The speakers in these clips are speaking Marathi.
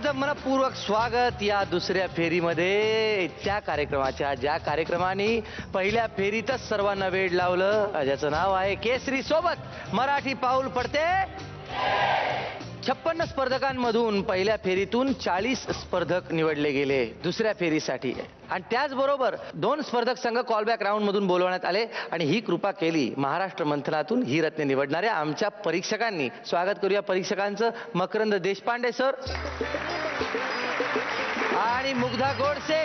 तुमचं मनपूर्वक स्वागत या दुसऱ्या फेरीमध्ये, त्या कार्यक्रमाच्या ज्या कार्यक्रमाने पहिल्या फेरीतच सर्वांना वेड लावलं, ज्याचं नाव आहे केसरी सोबत मराठी पाऊल पडते। 56 स्पर्धकांमधून पहिल्या फेरीतून 40 स्पर्धक निवडले गेले दुसऱ्या फेरीसाठी, आणि त्याचबरोबर 2 स्पर्धक संघ कॉलबॅक राऊंड मधून बोलवण्यात आले आणि ही कृपा केली महाराष्ट्र मंथनातून ही रत्ने निवडणाऱ्या आमच्या परीक्षकांनी। स्वागत करूया परीक्षकांचं। मकरंद देशपांडे सर आणि मुग्धा गोडसे।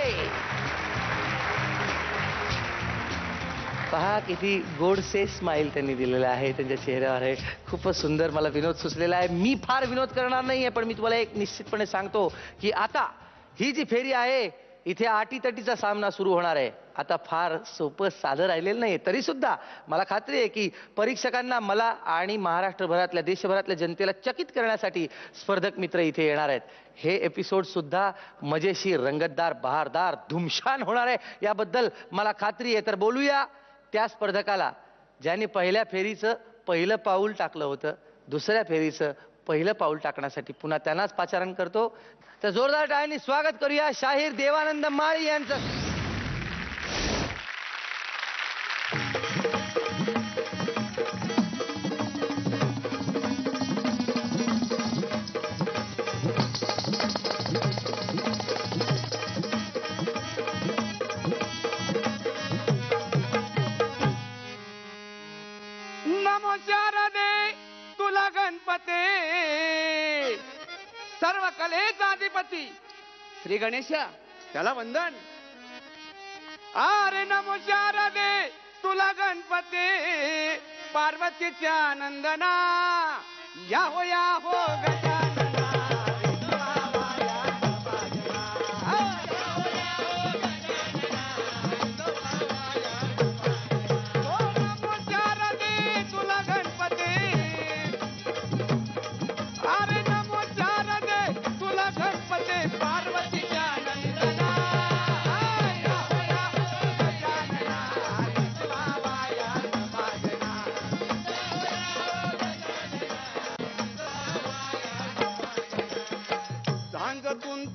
पहा किती गोडसे स्माइल त्यांनी दिलेला आहे त्यांच्या चेहऱ्यावर आहे, खूपच सुंदर। मला विनोद सुचलेला आहे, मी फार विनोद करणार नाहीये, पण मी तुम्हाला एक निश्चितपणे सांगतो की आता ही जी फेरी आहे इथे आटीतटीचा सामना सुरू होणार आहे। आता फार सोपं साधं राहिलेलं नाही, तरी सुद्धा मला खात्री आहे की परीक्षकांना, मला आणि महाराष्ट्रभरातल्या देशभरातल्या जनतेला चकित करण्यासाठी स्पर्धक मित्र इथे येणार आहेत। हे एपिसोड सुद्धा मजेशीर, रंगतदार, बहारदार, धुमशान होणार आहे याबद्दल मला खात्री आहे। तर बोलूया त्या स्पर्धकाला ज्यांनी पहिल्या फेरीचं पहिलं पाऊल टाकलं होतं, दुसऱ्या फेरीचं पहिलं पाऊल टाकण्यासाठी पुन्हा त्यांनाच पाचारण करतो। तर जोरदार टाळ्यांनी स्वागत करूया शाहीर देवानंद माळी यांचं। तुला गणपते सर्व कलेचा अधिपती श्री गणेशा त्याला वंदन। अरे नमो शारदे तुला गणपते पार्वतीच्या नंदना, या हो गजानना।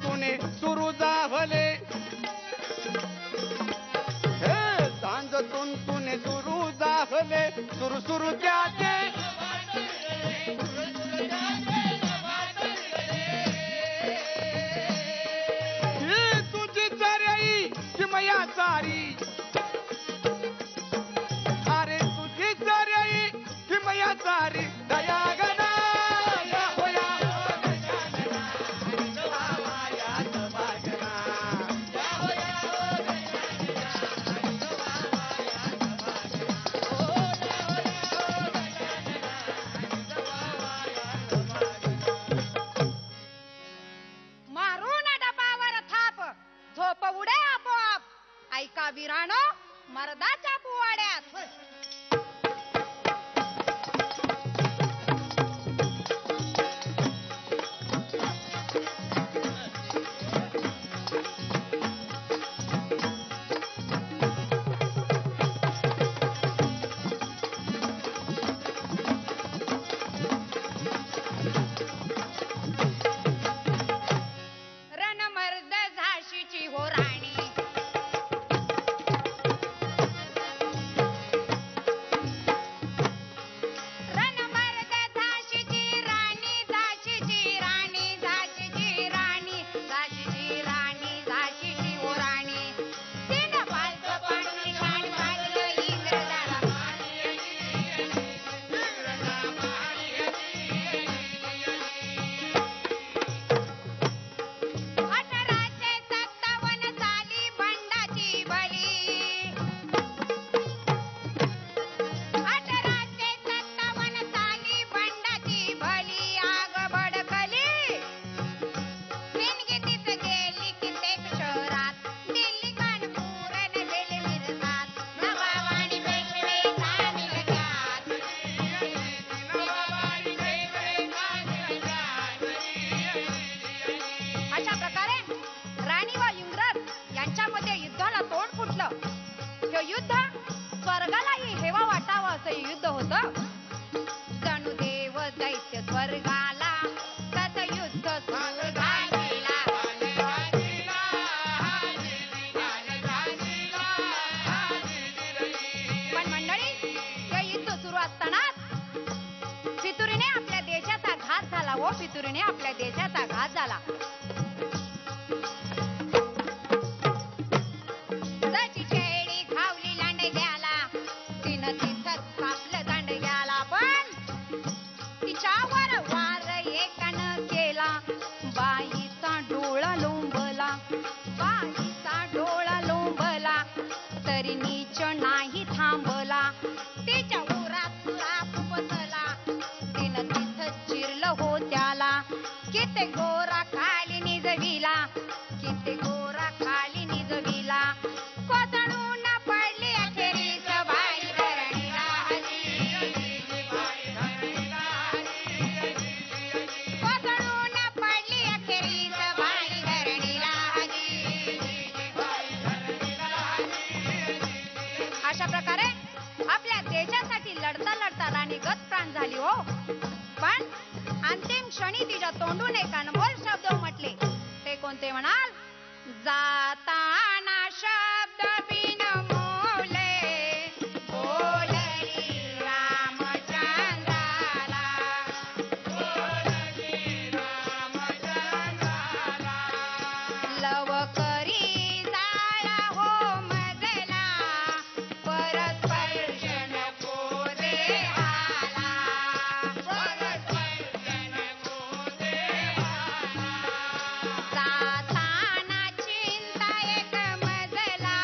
तुने सुरू जाहले हे सांजतून तुने सुरू जाहले, सुरू सुरू त्याचे तुझी चरई चिमया चारी, अरे तुझी चरई चिमया चारी दयागना। ऐका वीरानो मर्दाच्या पुवाड्यात। रणमर्द झाशीची हो राणी, युद्ध स्वर्गालाही हेवा वाटावा असं युद्ध होतं। जणू देव दैत्य स्वर्गाला तसं युद्ध स्वर्गाला पितुरीने आपल्या देशाचा घात झाला. जशी शेळी खावली लांडग्याला, तिनं तिथंच कापलं दांडग्याला. पण तिच्यावर वार एकानं केला, बाईचा डोळा लोंबला. बाईचा डोळा लोंबला तरी नीच नाही थांबला. तिच्या उरात सुराप बसला, तिनं तिथं चिरलं हो त्याला. किती गोरा खाली निजविला, किती गोरा खाली निजविला. कोसळून पडली अखेरीस बाई धरणीला. कोसळून पडली अखेरीस बाई धरणीला. अशा प्रकारे आपल्या देशासाठी लढता लढता राणी गत प्राण झाली हो. पण अंतिम क्षणी तिच्या तोंडून एक अनमोल शब्द उमटले. ते कोणते म्हणाल? जाताना शब्द बिनमोले बोलली रामचंद्राला. लवकरी जाळा हो मजला, परस्पर्श नको देहाला. जाताना चिंता एक मजला,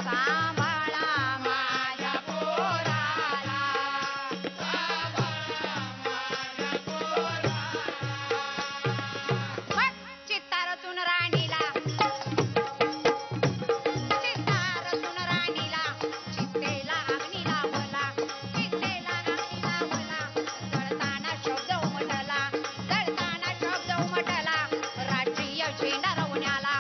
सांभाळा माझ्या पोराला. मग चित्तारतून राणीला, चित्तारतून राणीला, चित्तेला अग्नी लावला. चित्तेला अग्नी लावला. जळताना शब्द उमटला, जळताना शब्द उमटला. राष्ट्रीय झेंडा रवण्याला,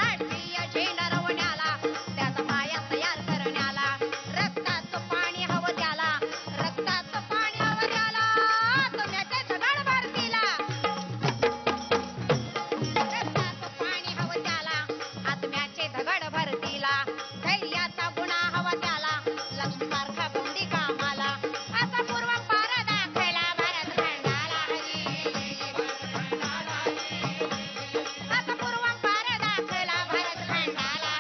राष्ट्रीय झेंडा रवण्याला. त्याचा पाया तयार करण्याला. रक्ताचं पाणी हवं त्याला, रक्ताचं पाणी हवं त्याला. तुम्याचे दगड भरतीला, रक्ताचं पाणी हवं त्याला. आत्म्याचे दगड भरतीला. धैर्याचा गुन्हा हवा त्याला. लक्ष्मीसारखा गौंडी कामाला. असा पूर्वपार दाखवला भरतखंडाला. असा पूर्वपार दाखवला भरतखंडाला.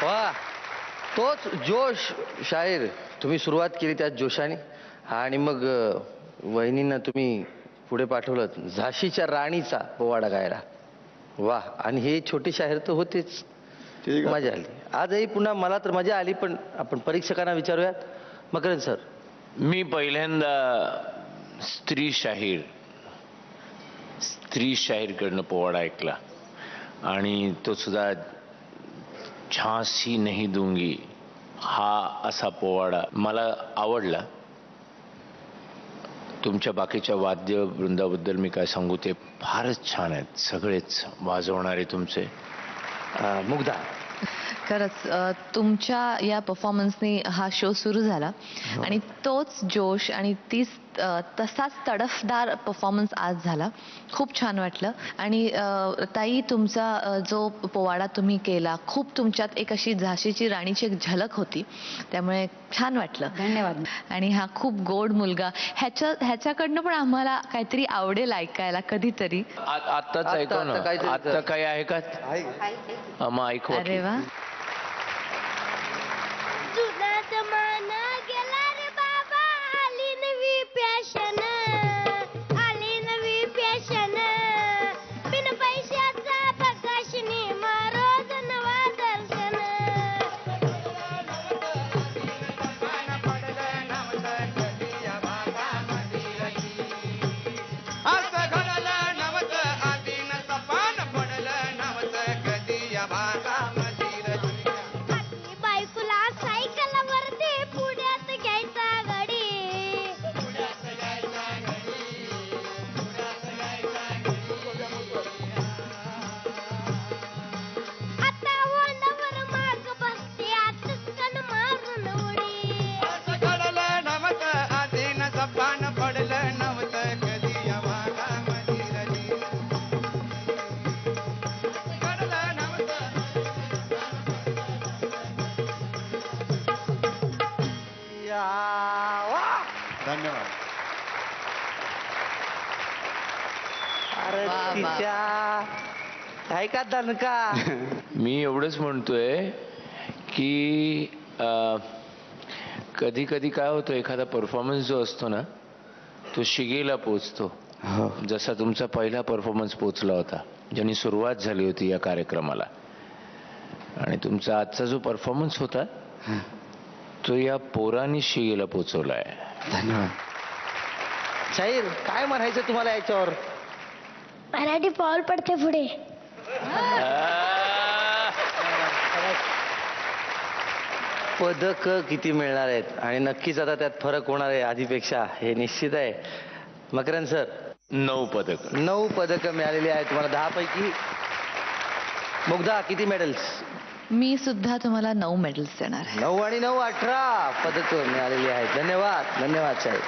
वा, तोच जोश शाहीर तुम्ही सुरुवात केली त्या जोशाने आणि मग वहिनींना तुम्ही पुढे पाठवलं झाशीच्या राणीचा पोवाडा गायला. वा, आणि हे छोटे शाहीर तर होतेच. ठीक आहे. मजा आली. आजही पुन्हा मला तर मजा आली, पण आपण परीक्षकांना विचारूयात. मकरंद सर, मी पहिल्यांदा स्त्री शाहीरकडनं पोवाडा ऐकला आणि तो सुद्धा झांसी नहीं दूंगी हा असा पोवाडा मला आवडला. तुमच्या बाकीच्या वाद्य वृंदाबद्दल मी काय सांगू, ते फारच छान आहेत. सगळेच वाजवणारे तुमचे. मुग्धा, खरंच तुमच्या या परफॉर्मन्सने हा शो सुरू झाला आणि तोच जोश आणि तसाच तडफदार परफॉर्मन्स आज झाला. खूप छान वाटलं. आणि ताई, तुमचा जो पोवाडा तुम्ही केला, खूप तुमच्यात एक अशी झाशीची राणीची एक झलक होती, त्यामुळे छान वाटलं. धन्यवाद. आणि हा खूप गोड मुलगा, ह्याच्याकडनं पण आम्हाला काहीतरी आवडेल ऐकायला कधीतरी. आत्ताच ऐकव ना. काहीतरी आत्ता काय आहे का? मग ऐकू. अरे वा. जुना जमाना गेला रे बाबा, आली नवी पॅशन, आली नवी पॅशन. बिन पैशाचा बकाशनी रोज नवा दर्शन. असं घडलं नव्हतं आधी न सपान पडलं नव्हतं कधी या भागामध्ये. धन्यवाद. अरे वा, वा. तिच्या आहे का दणका. मी एवढंच म्हणतोय की कधी कधी काय होतं, एखादा परफॉर्मन्स जो असतो ना तो शिगेला पोचतो. जसा तुमचा पहिला परफॉर्मन्स पोचला होता, ज्याने सुरुवात झाली होती या कार्यक्रमाला. आणि तुमचा आजचा जो परफॉर्मन्स होता तो या पोरांनी शिगेला पोचवलाय. धन्यवाद. शाहीर, काय म्हणायचं तुम्हाला याच्यावर. मराठी पाऊल पडते पुढे. पदक किती मिळणार आहेत आणि नक्कीच आता त्यात फरक होणार आहे आधीपेक्षा, हे निश्चित आहे. मकरंद सर, 9 पदक. 9 पदकं मिळालेली आहेत तुम्हाला 10 पैकी. मुग्धा, किती मेडल्स. मी सुद्धा तुम्हाला 9 मेडल्स देणार आहे. 9 आणि 9 18 पदकं मिळालेली आहेत. धन्यवाद, धन्यवाद शाहीर.